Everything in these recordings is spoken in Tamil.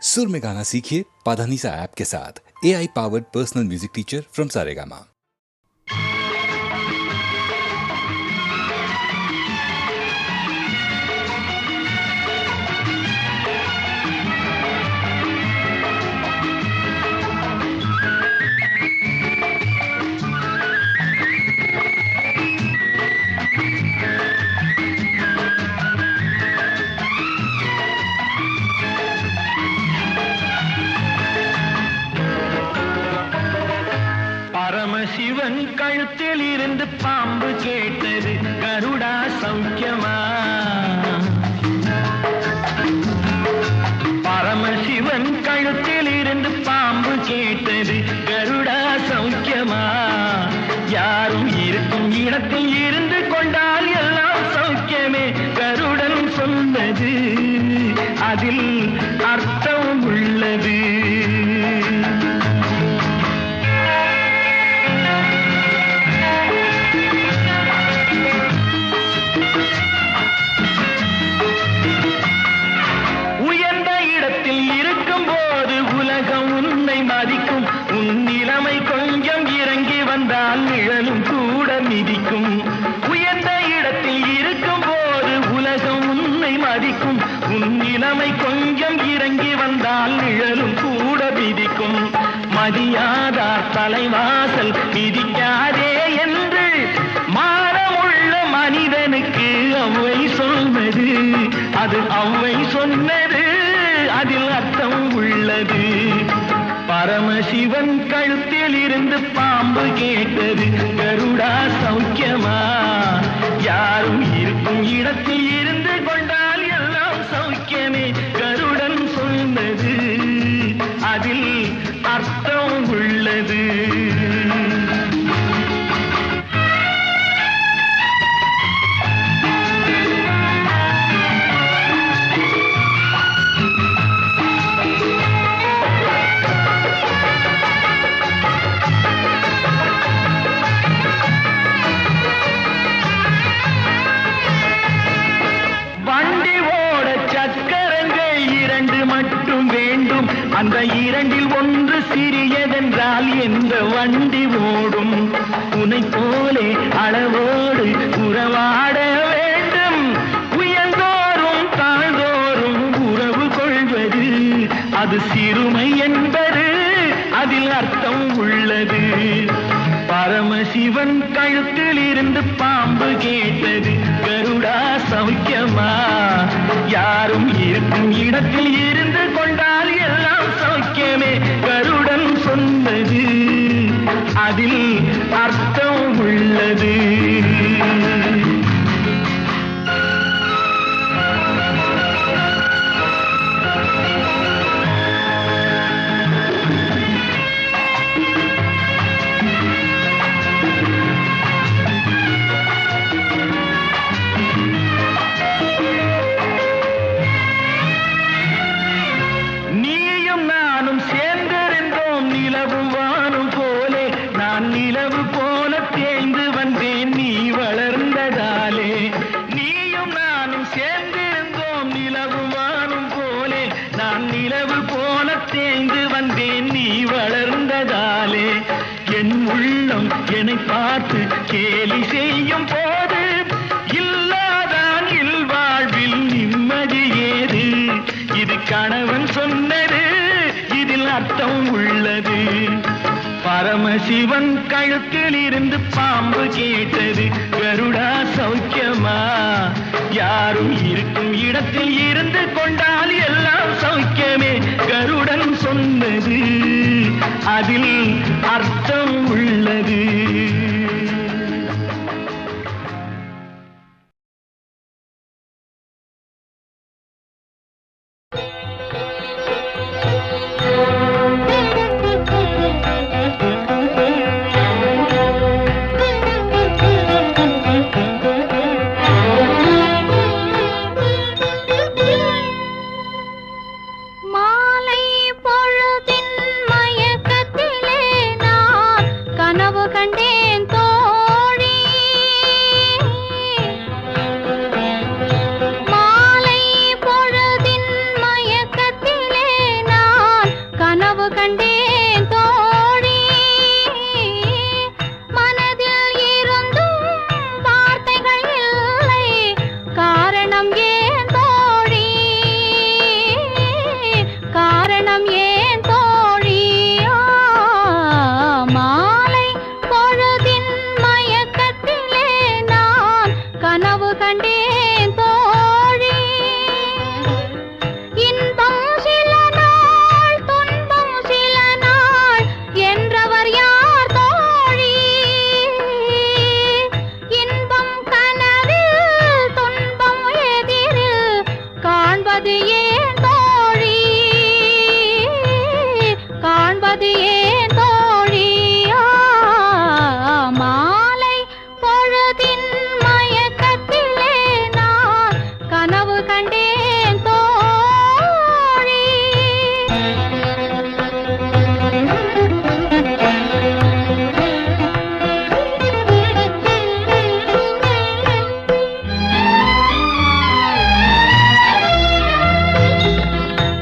सुर में गाना सीखिए पाधानीसा ऐप के साथ। AI powered personal music teacher from Saregama. Paramasivan கழுத்தில் இருந்து பாம்பு கேட்டது, கருடா சௌக்கியமா? பரமசிவன் கழுத்தில் இருந்து பாம்பு கேட்டது, கருடா சௌக்கியமா? யாரும் இருக்கும் இடத்தில் இருந்து கொண்டால் எல்லாம் சௌக்கியமே, கருடன் சொன்னது அதில் அர்த்தம் உள்ளது. நிழலும் கூட மிதிக்கும். உயர்ந்த இடத்தில் இருக்கும் போது உலகம் உன்னை மதிக்கும். உன் நிலைமை கொஞ்சம் இறங்கி வந்தால் நிழலும் கூட மிதிக்கும். மதியாதார் தலைவாசல் மிதிக்காதே என்று மானமுள்ள மனிதனுக்கு அவ்வை சொன்னது, அது அவ்வை சொன்னது, அதில் அர்த்தம் உள்ளது. பரமசிவன் கழுத்தில் இருந்து பாம்பு கேட்டது, கருடா சௌக்கியமா? யாரும் இருக்கும் இடத்தில் இருந்து கொண்டால் எல்லாம் சௌக்கியமே, கருடன் சொன்னது அதில் அர்த்தம் உள்ளது. அந்த இரண்டில் ஒன்று சிறியதென்றால் எந்த வண்டி ஓடும்? உனை போலே அளவோடு உறவாட வேண்டும். உயர்ந்தோறும் தாழ்ந்தோறும் உறவு கொள்வது அது சிறுமை என்பது அதில் அர்த்தம் உள்ளது. பரமசிவன் கழுத்தில் இருந்து பாம்பு கேட்டது, கருடா சௌக்கியமா? யாரும் இருக்கும் இடத்தில் இருந்து கொண்டால் எல்லாம் சௌக்கியமே, கருடன் சொன்னது அதில் அர்த்தம் உள்ளது. என் உள்ளம் என்னை பார்த்து கேலி செய்யும் போது இல்லாதான் இல்வாழ்வில் நிம்மதி ஏது? இது கணவன் சொன்னது, இதில் அர்த்தம் உள்ளது. பரமசிவன் கழுத்தில் இருந்து பாம்பு கேட்டது, கருடா சௌக்கியமா? யாரும் இருக்கும் இடத்தில் இருந்து கொண்டால் எல்லாம் சௌக்கியமே, கருடன் சொன்னது அதில் அர்த்தம் உள்ளது. மாலை பொழுதின் மயக்கத்திலே நான் கண்டேன் தோழி மனதில் இருந்தும் வார்த்தைகள் இல்லை காரணம் ஏன் தோழி காரணம் ஏன் தோழி மாலை பொழுதின் மயக்கத்திலே நான் கனவு கண்டேன் தோழி இன்பம் சில நாள் துன்பம் சில நாள் என்றவர் யார் தோழி இன்பம் கனவில் துன்பம் எதிரில் காண்பது ஏன் தோழி காண்பது ஏன் தோழி மாலை பொழுதின் மயக்கத்திலே நான் கனவு கண்டேன் தோழி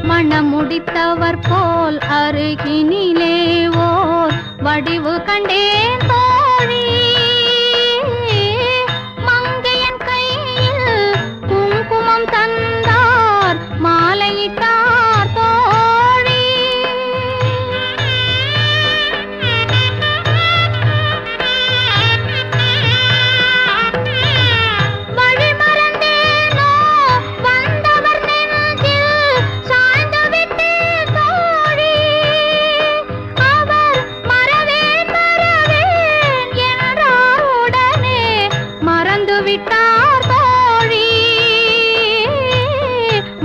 மணம் முடித்தவர் போல் அருகினிலே ஓர் வடிவு கண்டேன் தோழி மங்கையன் கையில் குங்குமம் தந்தார் மாலையிட்டார் தோழி வழி மறந்தேனோ வந்தவர் நெஞ்சில் சாய்ந்து விட்டேன் தோழி அவர் மறவேன் மறவேன் என்றார் உடனே மறந்து விட்டார் தோழி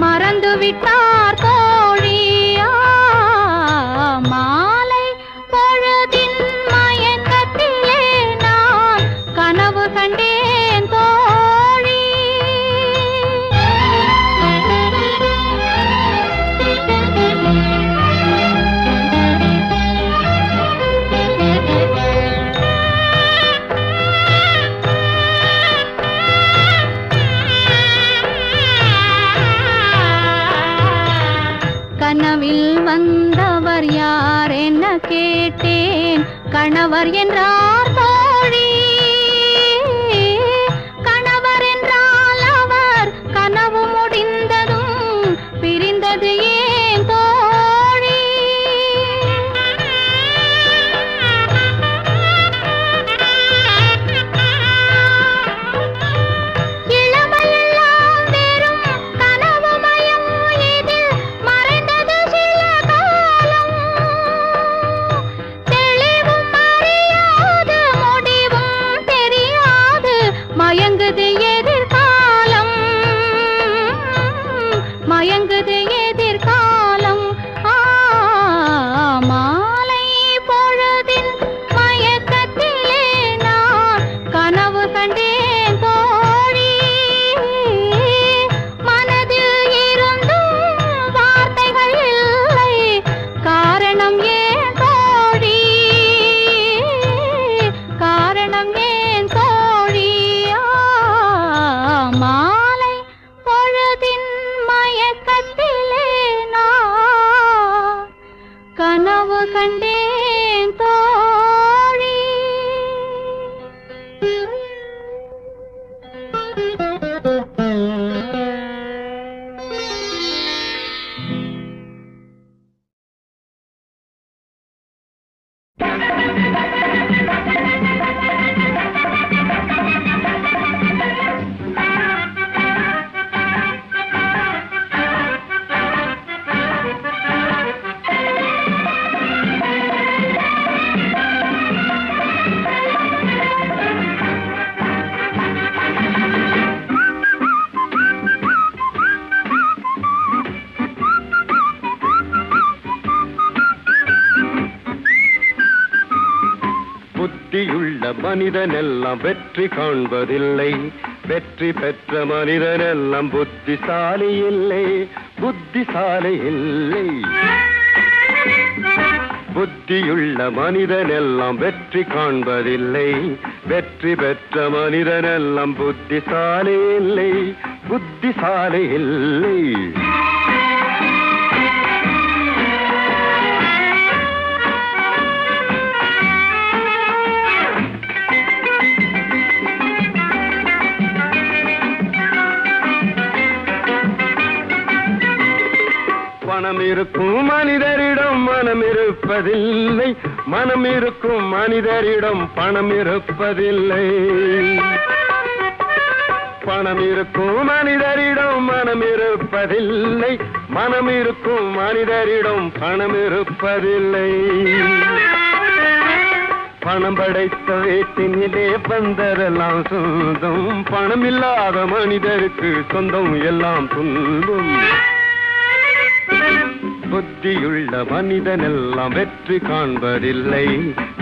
மறந்து விட்டார் தோழி மாலை பொழுதின் மயக்கத்திலே நான் கனவு கண்டேன் தோழி கனவில் வந்தவர் யார் என்ன கேட்டேன் கணவர் என்றார் தோழி கணவர் என்றால் அவர் கனவு முடிந்ததும் பிரிந்தது ஏன் தோழி இளமையெல்லாம் வெறும் கனவுமயம் இதில் மறைந்தது சில காலம் தெளிவும் அறியாது முடிவும் தெரியாது மயங்குது எதிர்காலம் மயங்குது எதிர்காலம் மாலை பொழுதின் மயக்கத்திலே நான் கனவு கண்டேன் தோழி மனதில் இருந்தும் வார்த்தைகள் இல்லை காரணம் ஏன் தோழி காரணம் ஏன் தோழி மாலை பொழுதின் மயக்கத்திலே நான் கனவு கண்டேன் தோழி புத்தியுள்ள மனிதனெல்லாம் வெற்றி காண்பதில்லை வெற்றி பெற்ற மனிதனெல்லாம் புத்திசாலி இல்லை புத்திசாலி இல்லை புத்தியுள்ள மனிதனெல்லாம் வெற்றி காண்பதில்லை வெற்றி பெற்ற மனிதனெல்லாம் புத்திசாலி இல்லை புத்திசாலி இல்லை பணம் இருக்கும் மனிதரிடம் மனம் இருப்பதில்லை, மனம் இருக்கும் மனிதரிடம் பணம் இருப்பதில்லை. பணம் இருக்கும் மனிதரிடம் மனம் இருப்பதில்லை, மனம் இருக்கும் மனிதரிடம் பணம் இருப்பதில்லை. பணம் படைத்த வீட்டினிலே வந்ததெல்லாம் சொந்தம், பணம் இல்லாத மனிதருக்கு சொந்தம் எல்லாம் துன்பம். புத்தியுள்ள மனிதனெல்லாம் வெற்றி காண்பதில்லை,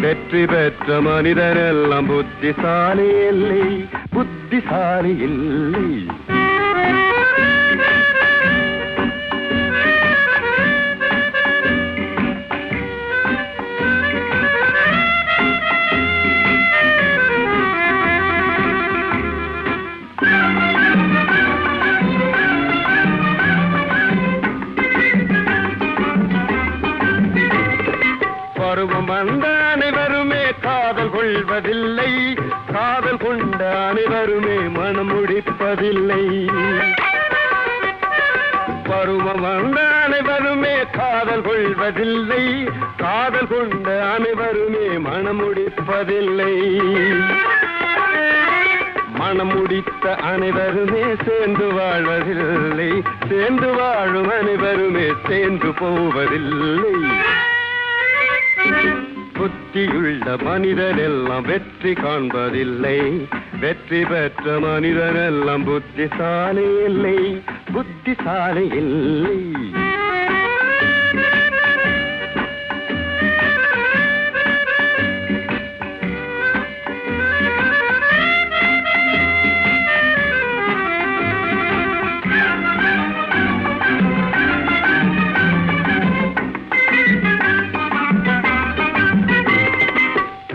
வெற்றி பெற்ற மனிதனெல்லாம் புத்திசாலி இல்லை, புத்திசாலி இல்லை. பருவம் வந்த அனைவருமே காதல் கொள்வதில்லை, காதல் கொண்ட அனைவருமே மனம் முடிப்பதில்லை. பருவம் வந்த அனைவருமே காதல் கொள்வதில்லை, காதல் கொண்ட அனைவருமே மனம் முடிப்பதில்லை. மனம் முடித்த அனைவருமே சேர்ந்து வாழ்வதில்லை, சேர்ந்து வாழும் அனைவருமே சேர்ந்து போவதில்லை. புத்தியுள்ள மனிதனெல்லாம் வெற்றி காண்பதில்லை, வெற்றி பெற்ற மனிதனெல்லாம் புத்திசாலி இல்லை, புத்திசாலி இல்லை.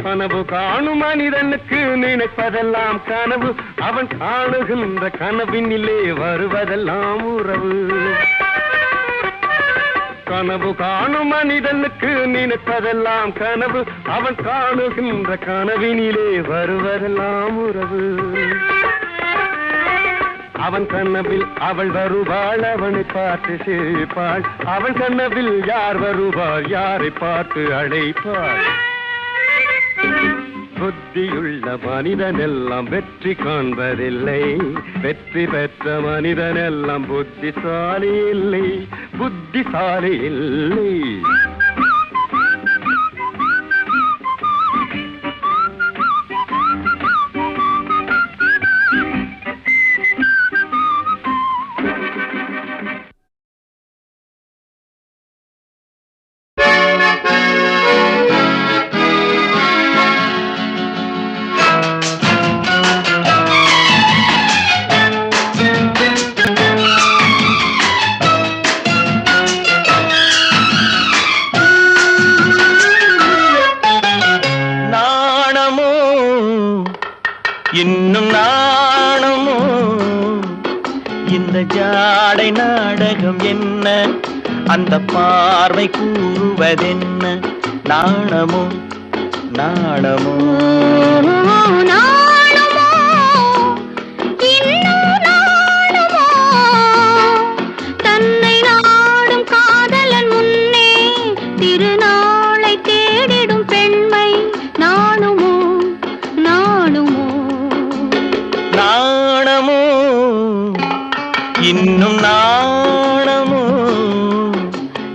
கனவு காணும் மனிதனுக்கு நினைப்பதெல்லாம் கனவு, அவன் காணுகின்ற கனவினிலே வருவதெல்லாம் உறவு. கனவு காணும் மனிதனுக்கு நினைப்பதெல்லாம் கனவு, அவன் காணுகின்ற கனவினிலே வருவதெல்லாம் உறவு. அவன் கனவில் அவள் வருவாள், அவனை பார்த்து சிரிப்பாள், அவன் கனவில் யார் வருவார், யாரை பார்த்து அழைப்பாள். புத்தியுள்ள மனிதனெல்லாம் வெற்றி காண்பதில்லை, வெற்றி பெற்ற மனிதனெல்லாம் புத்திசாலி இல்லை, புத்திசாலி இல்லை. இன்னும் நாணமோ இந்த ஜாடை நாடகம் என்ன, அந்த பார்வை கூறுவதென்ன, நாணமோ நாணமோ நாணமோ இன்னும் நாணமோ, தன்னை நாடும் காதலன் முன்னே திருநாளை தேடிடும் பெண்மை நாணுமோ நாணுமோ. நாணமோ இன்னும் நாணமோ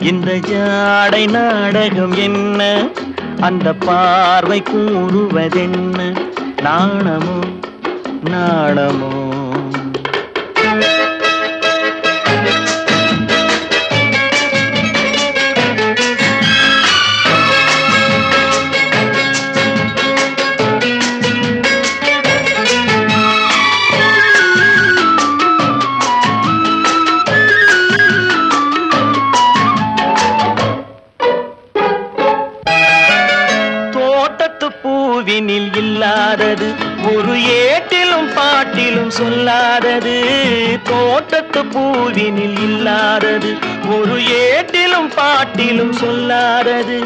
இந்த ஜாடை நாடகம் என்ன, அந்த பார்வை கூறுவதென்ன, நாணமோ நாணமோ. பூவினில் இல்லாதது ஒரு ஏட்டிலும் பாட்டிலும் சொல்லாதது, தோட்டத்து பூவினில் இல்லாதது ஒரு ஏட்டிலும் பாட்டிலும் சொல்லாதது.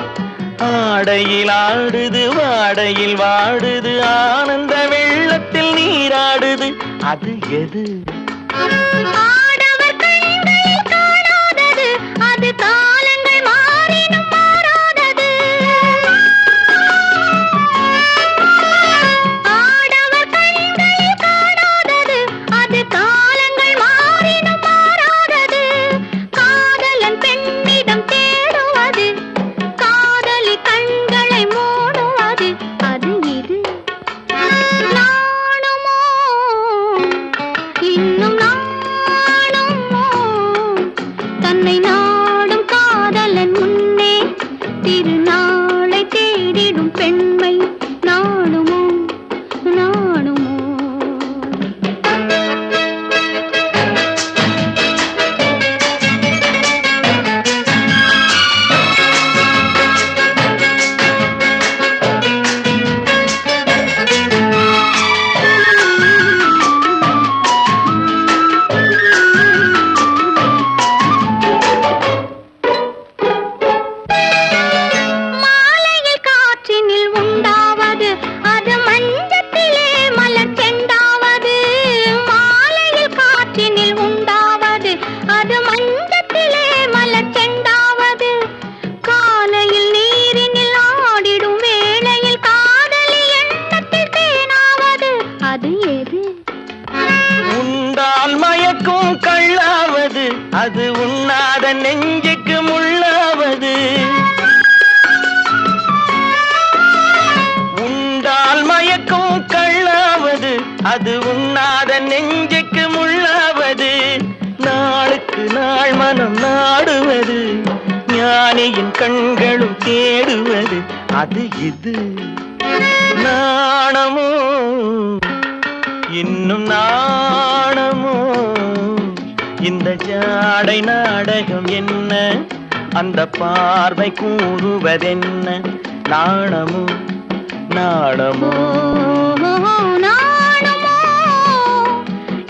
ஆடையில் ஆடுது வாடையில் வாடுது, ஆனந்த வெள்ளத்தில் நீராடுது, அது எது? ஆடவர் கண்களில் காணாதது, அது நெஞ்சம் தேடுவது காதலி கண்களை மூடுவது அது இது நாணுமோ இன்னும் நாணுமோ தன்னை நாடும் காதலன் முன்னே திருநாளை தேடிடும் பெண்மை நாணுமோ நாணுமோ மாலையில் காற்றினில் உண்டாவது அது மஞ்சத்திலே மலர் செண்டாவது மாலையில் காற்றினில் உண்டாவது அது மஞ்சத்திலே மலர் செண்டாவது காலையில் நீரினில் ஆடிடும் வேளையில் காதலி எண்ணத்தில் தேனாவது அது எது உண்டால் மயக்கும் கள்ளாவது அது உண்ணாத நெஞ்சுக்கு முள்ளாவது உண்டால் மயக்கும் கள்ளாவது அது உண்ணாத நெஞ்சுக்கு முள்ளாவது நாளுக்கு நாள் மனம் நாடுவது ஞானியின் கண்களும் தேடுவது அது இது நாணமோ இன்னும் நாணமோ இந்த ஜாடை நாடகம் என்ன அந்த பார்வை கூறுவதென்ன நாணமோ நாணமோ நாணுமோ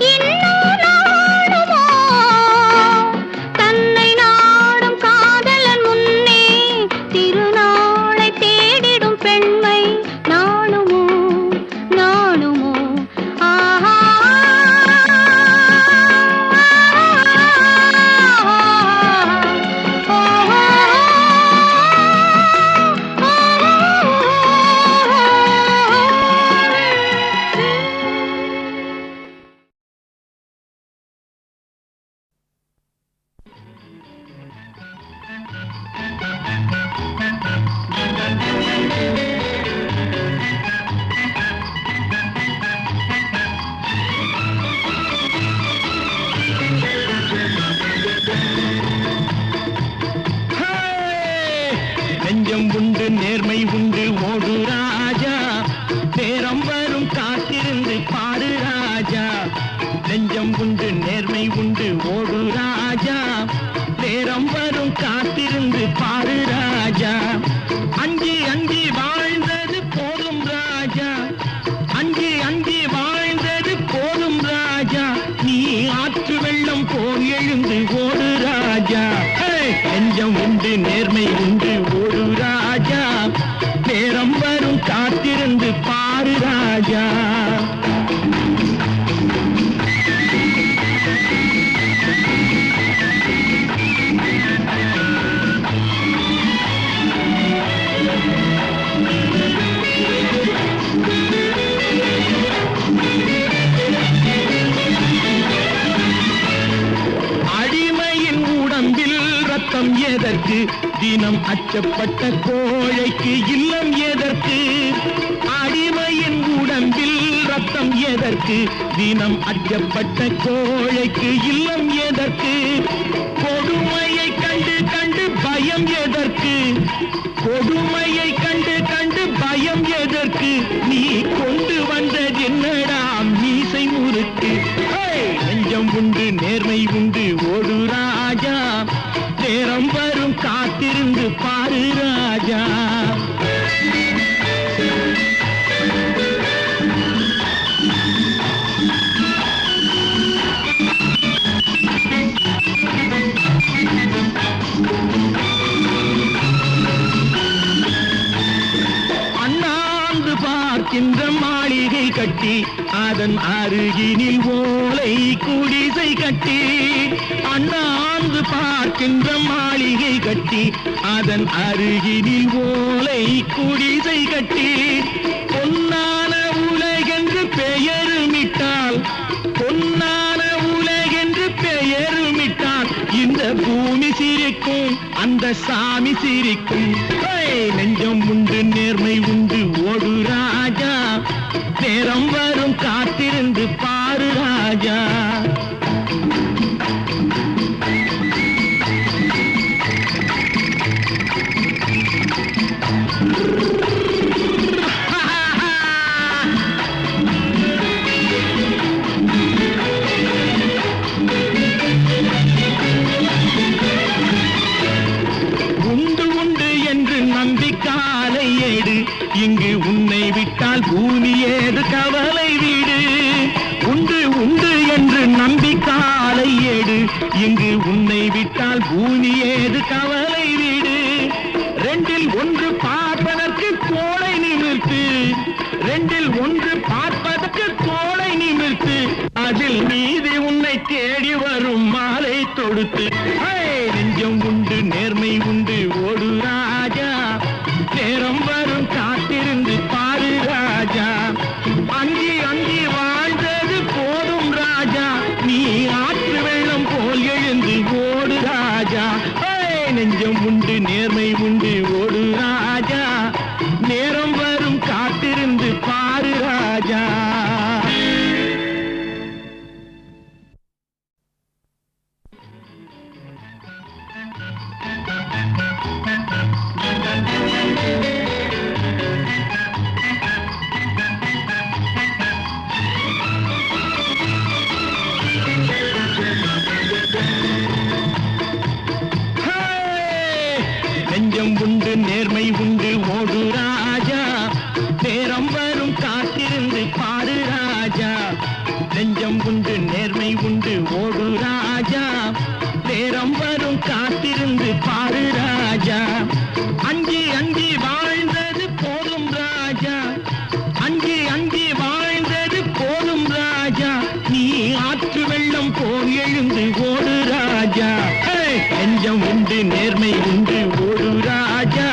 இன்னும் நாணுமோ தன்னை நாடும் காதலன் முன்னே திருநாளை தேடிடும் பெண்மை நாணுமோ நாணுமோ ஆஹா நெஞ்சம் உண்டு நேர்மை உண்டு ஓடு ராஜா நேரம் வரும் காத்திருந்து பாரு ராஜா நெஞ்சம் உண்டு நேர்மை உண்டு ஓடு ராஜா நேரம் வரும் காத்திருந்து பாரு ராஜா அஞ்சி அஞ்சி வாழ்ந்தது போதும் ராஜா அஞ்சி அஞ்சி வாழ்ந்தது போதும் ராஜா நீ ஆற்று வெள்ளம் போல் எழுந்து ஓடு ராஜா நெஞ்சம் உண்டு நேர்மை உண்டு ஓடு ராஜா நேரம் வரும் காத்திருந்து பாரு ராஜா அடிமையின் உடம்பில் ரத்தம் எதற்கு தினம் அச்சப்பட்ட கோழைக்கு இல்லம் எதற்கு அடிமையின் உடம்பில் ரத்தம் எதற்கு தினம் அச்சப்பட்ட கோழைக்கு இல்லம் எதற்கு கொடுமையை கண்டு கண்டு பயம் எதற்கு கொடுமையை கண்டு கண்டு பயம் எதற்கு நீ கொண்டு வந்தது என்னடா மீசை முறுக்கு நெஞ்சம் உண்டு நேர்மை உண்டு ஓடு ராஜா நேரம் வரும் காத்திருந்து பாரு ராஜா அண்ணாந்து பார்க்கின்ற மாளிகை கட்டி அதன் அருகினில் ஓலை குடிசை கட்டி அண்ணாந்து பார்க்கின்ற மாளிகை கட்டி அதன் அருகினில் ஓலை குடிசை கட்டி பொன்னான உலகென்று பெயருமிட்டால் பொன்னான உலகென்று பெயருமிட்டால் இந்த பூமி சிரிக்கும் அந்த சாமி சிரிக்கும். நெஞ்சம் உண்டு நேர்மை உண்டு ஓடு ராஜா, நேரம் வரும் காத்திருந்து பாரு ராஜா. காலை ஏடு இங்கு உன்னை விட்டால் பூமி ஏது கவலை வீடு. உண்டு உண்டு என்று நம்பி காலை ஏடு இங்கு உன்னை விட்டால் பூமி ஏது கவலை வீடு. ரெண்டில் ஒன்று பார்ப்பதற்கு கோளை நிமிர்த்து, ரெண்டில் ஒன்று பார்ப்பதற்கு கோளை நிமிர்த்து, அதில் மீதி உன்னை தேடி வரும் மாலை தொடுத்து. நெஞ்சம் உண்டு நேர்மை உண்டு ஓடு ராஜா, நேரம் வரும் காத்திருந்து பாரு ராஜா. அஞ்சி அஞ்சி வாழ்ந்தது போதும் ராஜா, நீ ஆற்று வெள்ளம் போல் எழுந்து ஓடு ராஜா. நெஞ்சம் உண்டு நேர்மை உண்டு ஓடு ராஜா, நேரம் வரும் காத்திருந்து பாரு ராஜா. நெஞ்சம் உண்டு நேர்மை உண்டு ஓடு ராஜா, நேரம் வரும் காத்திருந்து பாரு ராஜா. நெஞ்சம் உண்டு நேர்மை உண்டு ஓடு ராஜா, நேரம் வரும் காத்திருந்து பாரு ராஜா. அஞ்சி அஞ்சி வாழ்ந்தது போதும் ராஜா, அஞ்சி அஞ்சி வாழ்ந்தது போதும் ராஜா, நீ ஆற்று வெள்ளம் போல் எழுந்து ஓடு ராஜா. நெஞ்சம் உண்டு நேர்மை உண்டு ஓடு ராஜா,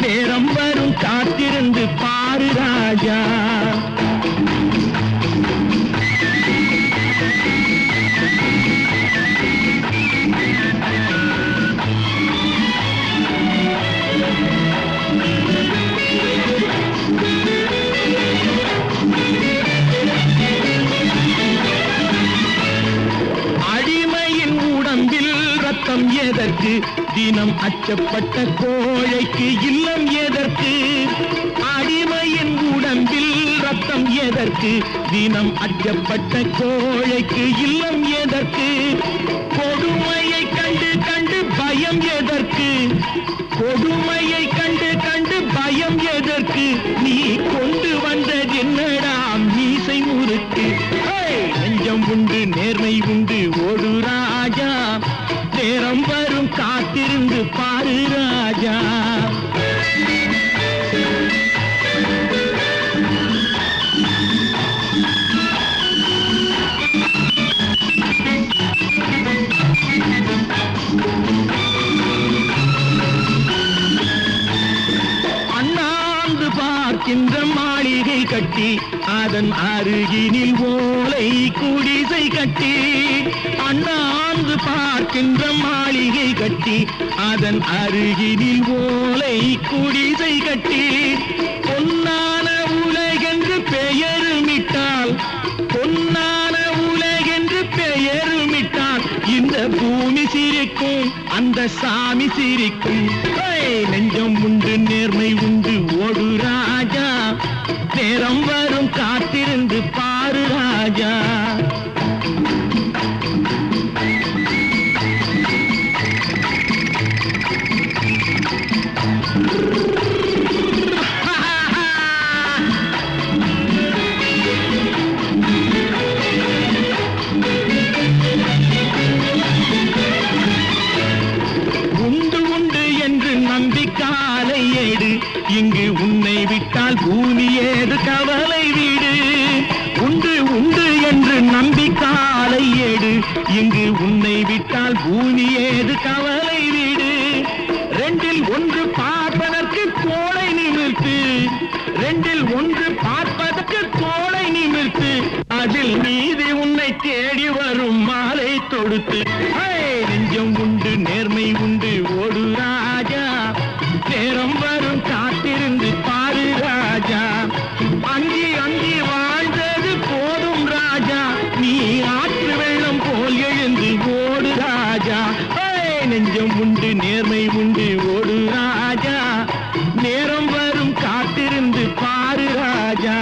நேரம் வரும் காத்திருந்து பாரு ராஜா. அடிமையின் உடம்பில் ரத்தம் எதற்கு, தினம் அச்சப்பட்ட கோழைக்கு இல்லம் எதற்கு. அடிமையின் உடம்பில் ரத்தம் எதற்கு, தினம் அச்சப்பட்ட கோழைக்கு இல்லம் எதற்கு. கொடுமையை கண்டு கண்டு பயம் எதற்கு, கொடுமையை கண்டு கண்டு பயம் எதற்கு. நீ கொண்டு வந்தது என்னடா மீசை முறுக்கு. நெஞ்சம் உண்டு நேர்மை உண்டு ஓடு ராஜா, நேரம் வரும் காத்திருந்து பாரு ராஜா. அண்ணாந்து பார்க்கின்ற மாளிகை கட்டி, அதன் அருகினில் ஓலை குடிசை கட்டி. அண்ணாந்து பார்க்கின்ற மாளிகை கட்டி, அதன் அருகினில் ஓலை குடிசை கட்டி. பொன்னான உலகென்று பெயருமிட்டால், பொன்னான உலகென்று பெயருமிட்டால், இந்த பூமி சிரிக்கும் அந்த சாமி சிரிக்கும். நெஞ்சம் உண்டு நேர்மை உண்டு ஓடு ராஜா, நேரம் வரும் காத்திருந்து பாரு ராஜா. உண்டு உண்டு என்று நம்பி காலை ஏடு இங்கு உன்னை விட்டால் பூமி ஏது கவலை வீடு. உண்டு உண்டு என்று நம்பி காலை ஏடு இங்கு உன்னை விட்டால் பூமி ஏது கவலை வீடு. ரெண்டில் ஒன்று பார்ப்பதற்கு கோளை நிமிர்த்து, ரெண்டில் ஒன்று பார்ப்பதற்கு கோளை நிமிர்த்து, அதில் மீதி உன்னை தேடி வரும் மாலை தொடுத்து. நெஞ்சம் உண்டு நேர்மை உண்டு ஓடு ஒரு ராஜா, நேரம் வரும் காத்திருந்து பாரு ராஜா.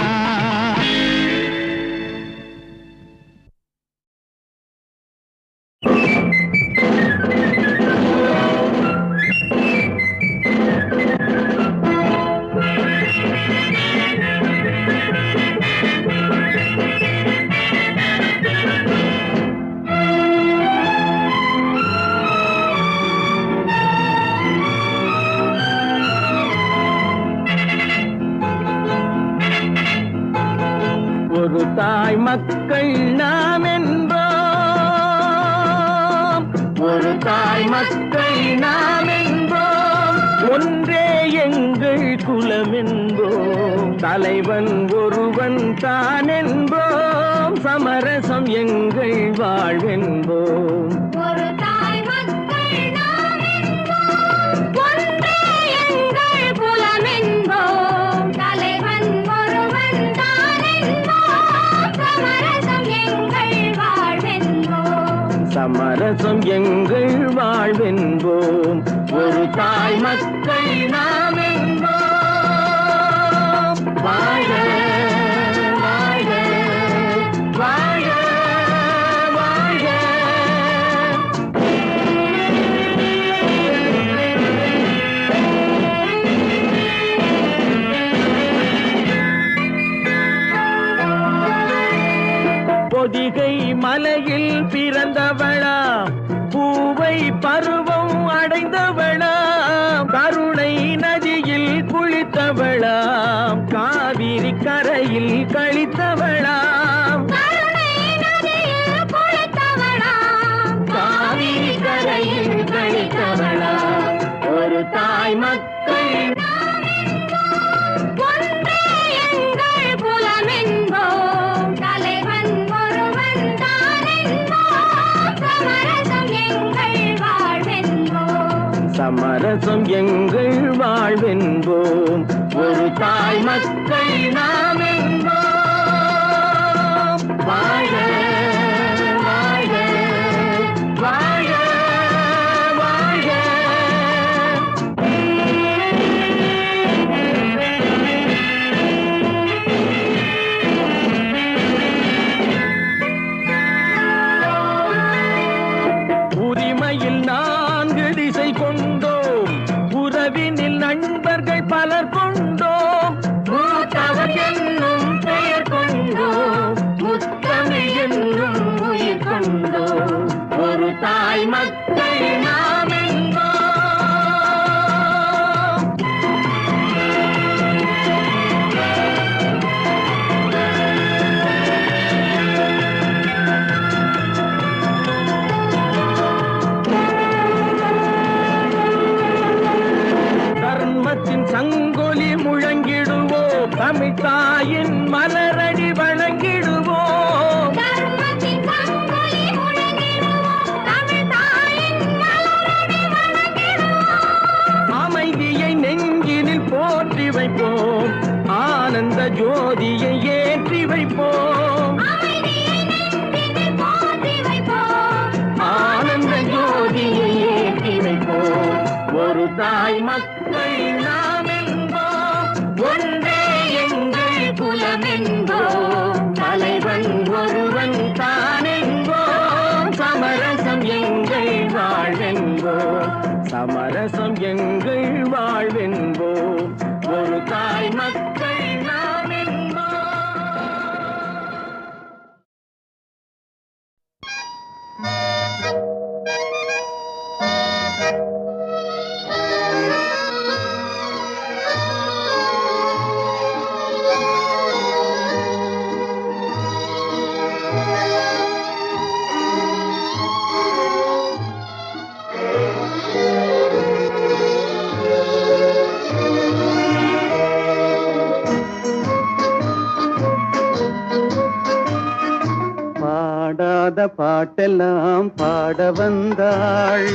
ஒரு தாய் மக்கள் நாம் என்போம், ஒரு தாய் மக்கள் நாம் என்போம், ஒன்றே எங்கள் குலம் என்போம், தலைவன் ஒருவன் தான் என்போம், சமரசம் எங்கள் வாழ்வென்போம். ஒரு தாய் மக்கள் நாம் என்போம், ஒன்றே எங்கள் குலம் என்போம், தலைவன் ஒருவன் தான் என்போம், சமரசம் எங்கள் வாழ்வென்போம். சமரசம் எங்கள் வாழ்வென்போம். ஒரு தாய் மக்கள் நாம் என்போம். வாழ வாழ வாழ வாழ. பொதிகை மலையில் பிறந்தவளா, பூவை பருவம் அடைந்தவளா, கருணை நதியில் குளித்தவளா, காவிரி கரையில் கழித்தவளா, கருணை நதியில் குளித்தவளா, காவிரி கரையில் கழித்தவளா. ஒரு தாய் மக்கள் ஒன்றே எங்கள் குலம் என்போம், தலைவன் ஒருவன் தான் என்போம், சமரசம் எங்கள் வாழ்வென்போம். சமரசம் எங்கள் வாழ்வென்போம். ஒரு தாய் மக்கள் நாம் என்போம். வாழ வாழ வாழ வாழ. உரிமையில் 4 திசை கொண்டோம், உறவினில் நண்பர்கள் பலர் கொண்டோம், மூத்தவர் என்னும் பெயர் கொண்டோம், முத்தமிழ் என்னும் உயிர் கொண்டோம். ஒரு தாய் மக்கள் நாம் என்போம். தர்மத்தின் சங்கொலி முழங்கிடுவோம், தமிழ் தாயின் மலரடி வணங்கிடுவோம். தர்மத்தின் சங்கொலி முழங்கிடுவோம், தமிழ் தாயின் மலரடி வணங்கிடுவோம். அமைதியை நெஞ்சினில் போற்றி வைப்போம், ஆனந்த ஜோதியை ஏற்றி வைப்போம். அமைதியை நெஞ்சினில் போற்றி வைப்போம், ஆனந்த ஜோதியை ஏற்றி வைப்போம். ஒரு தாய் மக்கள் நாம் என்போம், ஒன்றே எங்கள் குலம் என்போம், தலைவன் ஒருவன் தான் என்போம், சமரசம் எங்கள் வாழ்வென்போம். சமரசம் எங்கள் வாழ்வென்போம். ஒரு தாய் மக்கள் நாம் என்போம். பாடாத பாட்டெல்லாம் பாட வந்தாள்,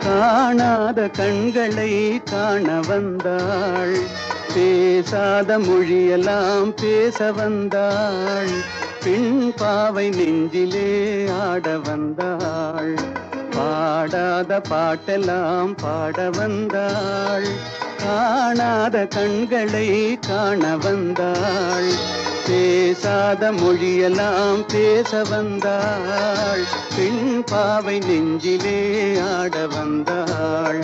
காணாத கண்களை காண வந்தாள், பேசாத மொழியெல்லாம் பேச வந்தாள், பெண் பாவை நெஞ்சிலே ஆட வந்தாள். பாடாத பாட்டெல்லாம் பாட வந்தாள், காணாத கண்களை காண வந்தாள், பேசாத மொழியெல்லாம் பேச வந்தாள், பெண் பாவை நெஞ்சிலே ஆட வந்தாள்,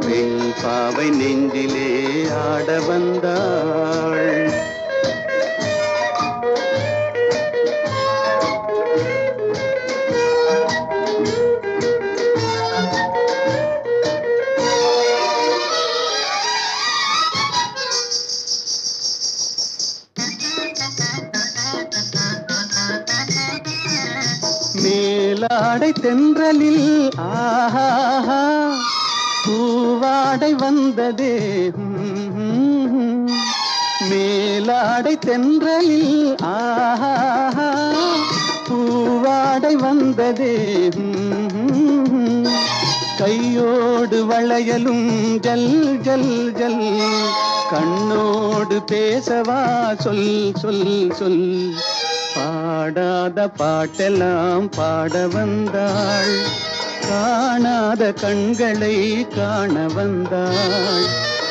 பெண் பாவை நெஞ்சிலே ஆட வந்தாள். மேலாடை தென்றலில் ஆஹா பூவாடை வந்ததே, மேலாடை தென்றலில் ஆஹா பூவாடை வந்ததே, கையோடு வளையலும் ஜல் ஜல் ஜல், கண்ணோடு பேசவா சொல் சொல் சொல், பாடாத பாட்டெல்லாம் பாட வந்தாள், காணாத கண்களை காண வந்தாள்,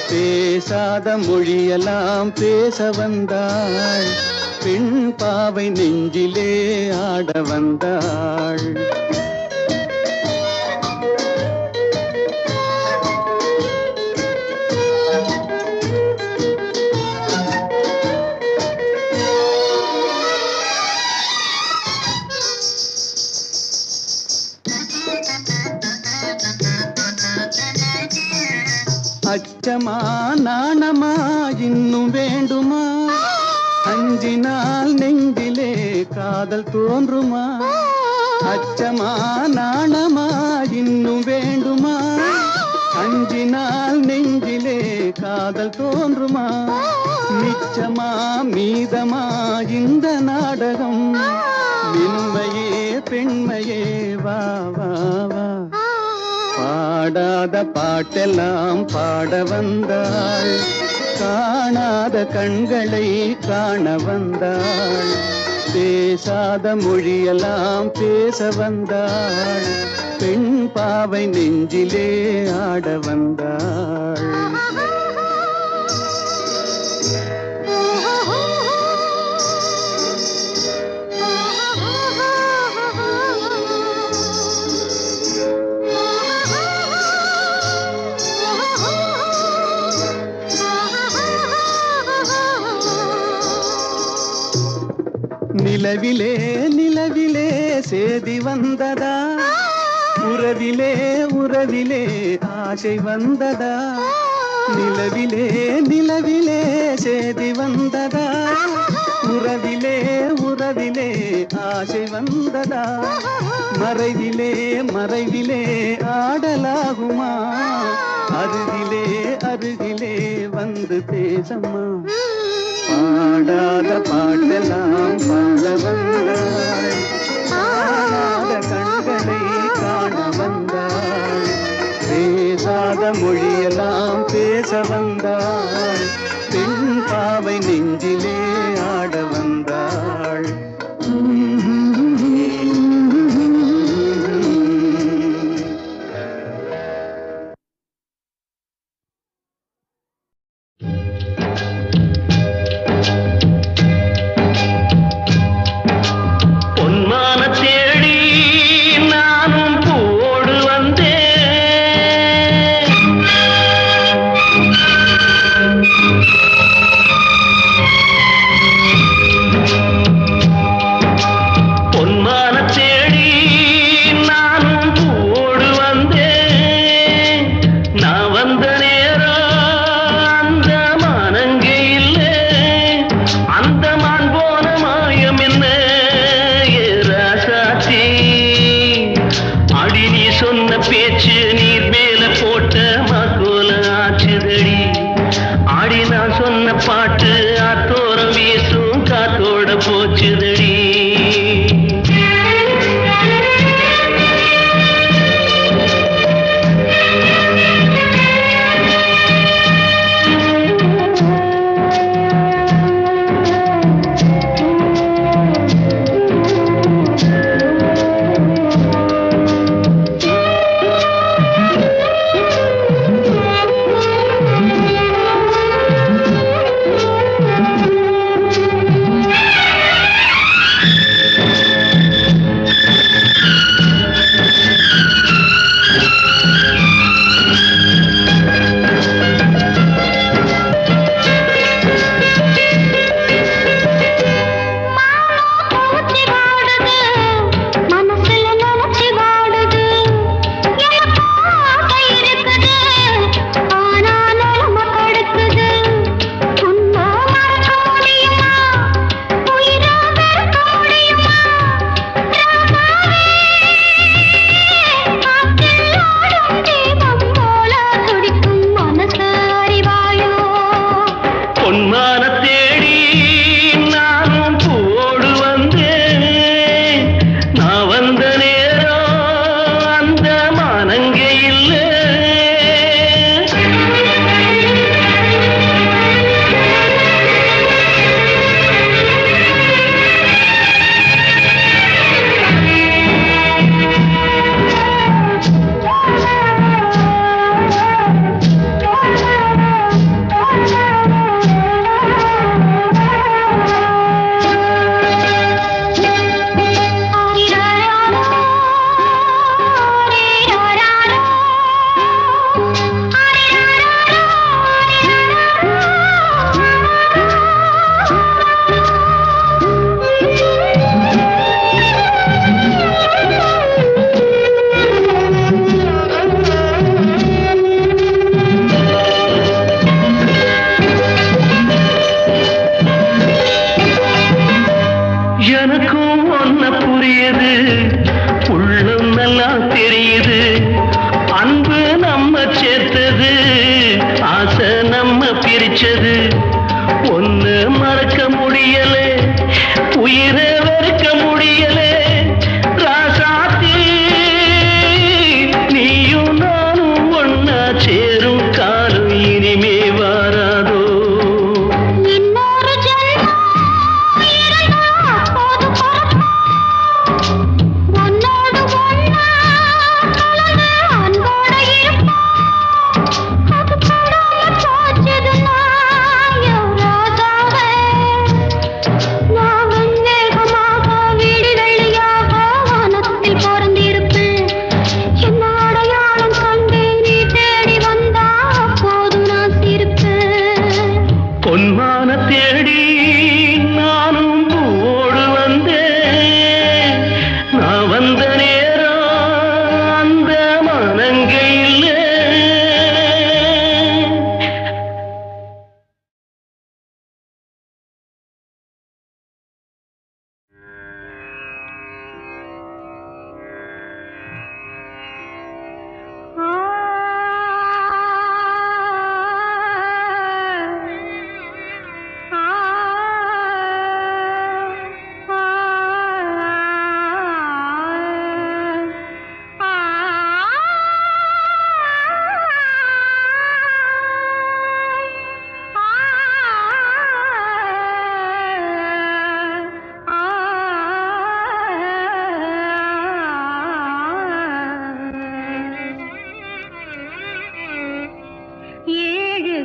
பேசாத மொழியெல்லாம் பேச வந்தாள், பெண் பாவை நெஞ்சிலே ஆட வந்தாள். அச்சமா நாணமா இன்னும் வேண்டுமா, அஞ்சினால் நெஞ்சிலே காதல் தோன்றுமா, அச்சமா நாணமா இன்னும் வேண்டுமா, அஞ்சினால் நெஞ்சிலே காதல் தோன்றுமா, மிச்சமா மீதமா இந்த நாடகம், மென்மையே பெண்மையே வா வா வா, பாடாத பாட்டெல்லாம் பாட வந்தாள், காணாத கண்களை காண வந்தாள், பேசாத மொழியெல்லாம் பேச வந்தாள், பெண் பாவை நெஞ்சிலே ஆட வந்தாள். நிலவிலே நிலவிலே சேதி வந்ததா, உறவிலே உறவிலே ஆசை வந்ததா, நிலவிலே நிலவிலே சேதி வந்ததா, உறவிலே உறவிலே ஆசை வந்ததா, மறைவிலே மறைவிலே ஆடலாகுமா, அருகிலே அருகிலே வந்து பேசம்மா, பாடாத பாட்டெல்லாம் பாட வந்தாள், காணாத கண்களை காண வந்தாள், பேசாத மொழியெல்லாம் பேச வந்தாள், பெண் பாவை நெஞ்சிலே ஆட வந்தாள்.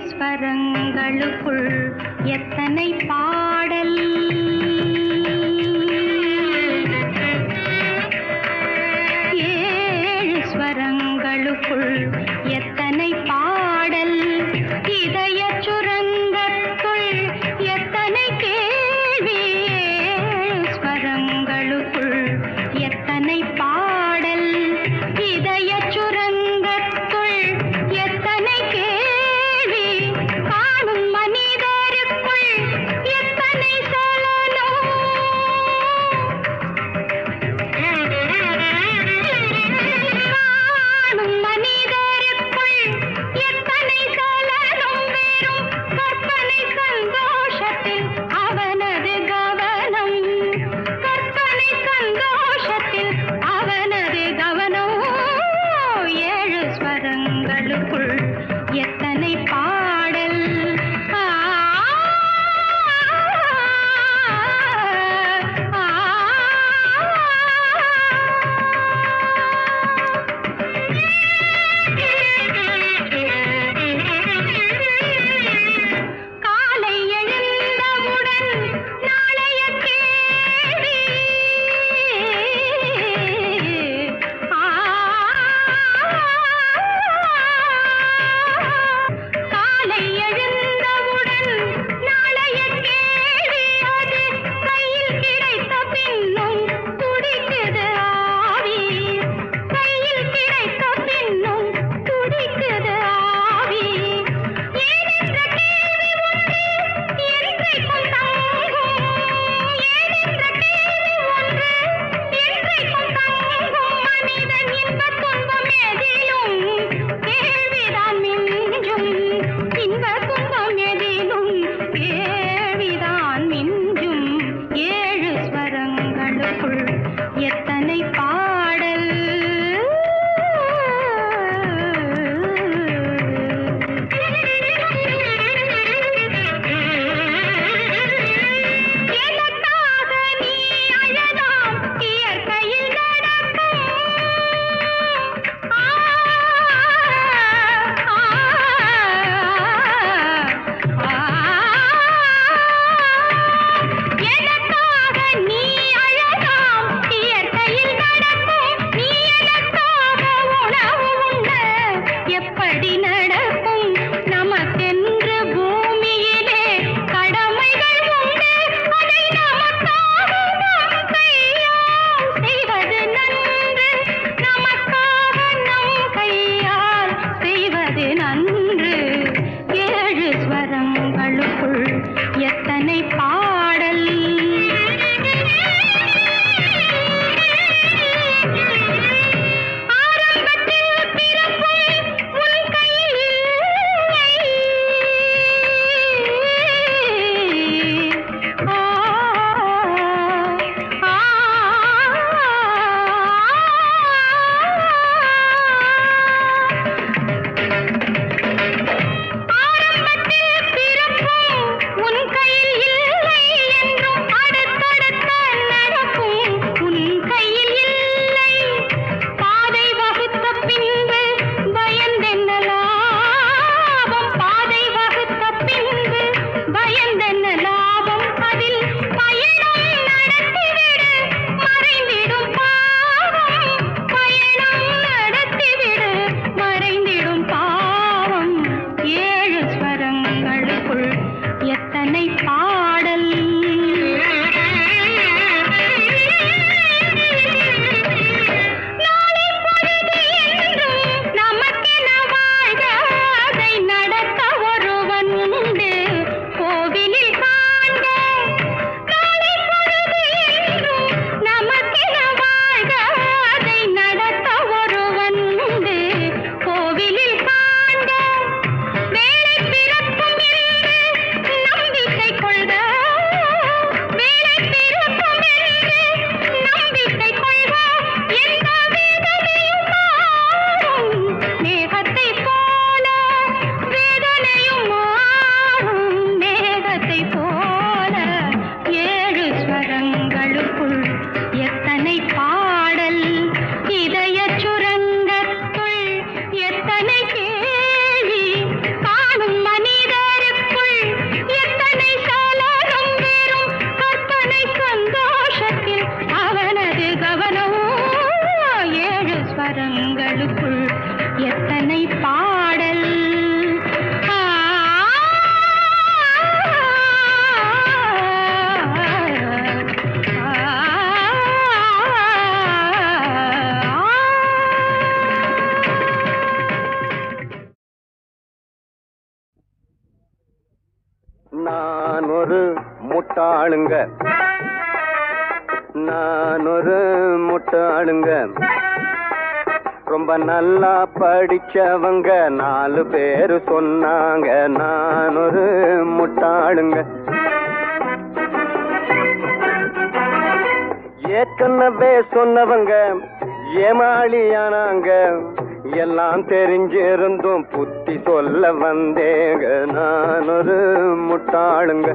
ஸ்வரங்களுக்குள் எத்தனை பாடல் ஏழு ஸ்வரங்களுக்குள் எத்தனை பாடல் இதய சுரங்கத்துள் எத்தனை கேள்வி ஏழு ஸ்வரங்களுக்குள் எத்தனை பாடல் இதய சுரங்கத்துள் எத்தனை கேள்வி காணும் மனிதருக்குள் எத்தனை சலனம் காணும் மனிதருக்குள் எத்தனை சலனம் வெறும் கற்பனை சந்தோஷத்தில் அவனது கவனம் கற்பனை சந்தோஷத்தில் அவனது கவனம் ஏழு ஸ்வரங்களுக்குள் எத்தனை பாடல் ஆ, ஆ, காலை எழுந்தவுடன் நாளைய கேள்வி காலை எழுந்தவுடன் நாளைய கேள்வி அது கையில் கிடைத்த பின்னும் துடிக்குது ஆவி கையில் கிடைத்த பின்னும் துடிக்குது ஆவி ஏனென்ற கேள்வி ஒன்று என்றைக்கும் தங்கும் ஏனென்ற கேள்வி ஒன்று என்றைக்கும் தங்கும் மனிதன் இன்பத் துன்பம் எதிலும் கேள்விதான் மிஞ்சும் இன்பத் துன்பம் நான் ஒரு முட்டாளுங்க, நான் ஒரு முட்டாளுங்க. ரொம்ப நல்லா படிச்சவங்க 4 பேரு சொன்னாங்க நான் ஒரு முட்டாளுங்க. ஏற்கனவே சொன்னவங்க ஏமாளியானாங்க. எல்லாம் தெரிஞ்சிருந்தும் புத்தி சொல்ல வந்தேங்க நான் ஒரு முட்டாளுங்க.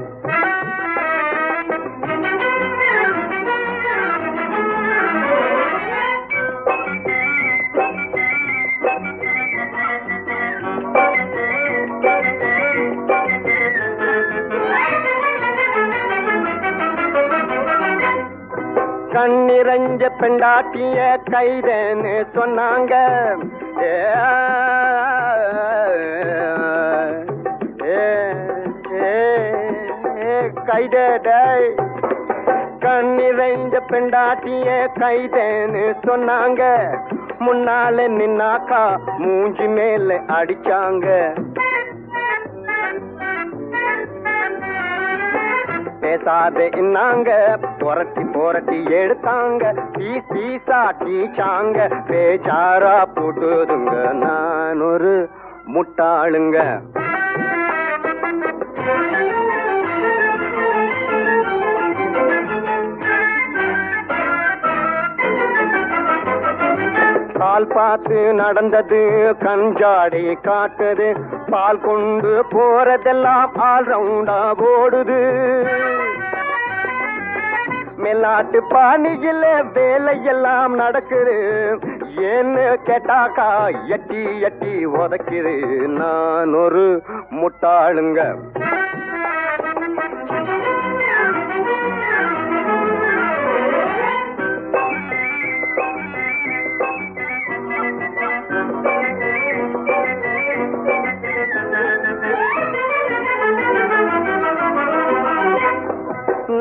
கண்ணிரஞ்ச பெண்டாட்டிய கைதேன்னு சொன்னாங்க. கைதே கண்ணிரஞ்ச பெண்டாட்டிய கைதேன்னு சொன்னாங்க. முன்னால நின்னாக்கா மூஞ்சி மேல அடிச்சாங்க. பேசாதே இன்னாங்க புரட்டி புரட்டி எடுத்தாங்க. பீசா டீச்சாங்க பேச்சாரா போட்டுதுங்க நான் ஒரு முட்டாளுங்க. கால் பார்த்து நடந்தது கஞ்சாடி காட்டுது. பால் கொண்டு போறதெல்லாம் ஆல் ரவுண்டா ஓடுது. மேலாட்டு பாணியில வேலையெல்லாம் நடக்குது. ஏன்னு கேட்டாக்கா எட்டி எட்டி உதைக்குது நான் ஒரு முட்டாளுங்க.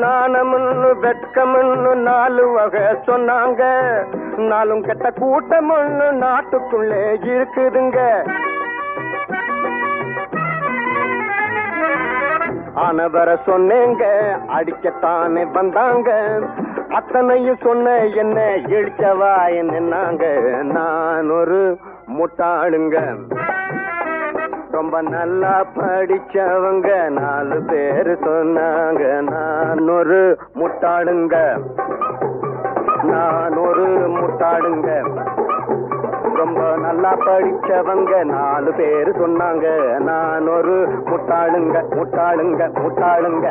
நாணமுன்னு வெட்கமுன்னு 4 வகை சொன்னாங்க. நாளும் கெட்ட கூட்டமுன்னு நாட்டுக்குள்ளே இருக்குதுங்க. ஆனவர சொன்னேங்க அடிக்கத்தானே வந்தாங்க. அத்தனையும் சொன்ன என்ன இழிச்சவா என்னங்க நான் ஒரு முட்டாளுங்க. ரொம்ப நல்லா படிச்சவங்க 4 பேரு சொன்னாங்க நான் ஒரு முட்டாளுங்க. நான் ஒரு முட்டாளுங்க. ரொம்ப நல்லா படிச்சவங்க 4 பேரு சொன்னாங்க நான் ஒரு முட்டாளுங்க முட்டாளுங்க முட்டாளுங்க.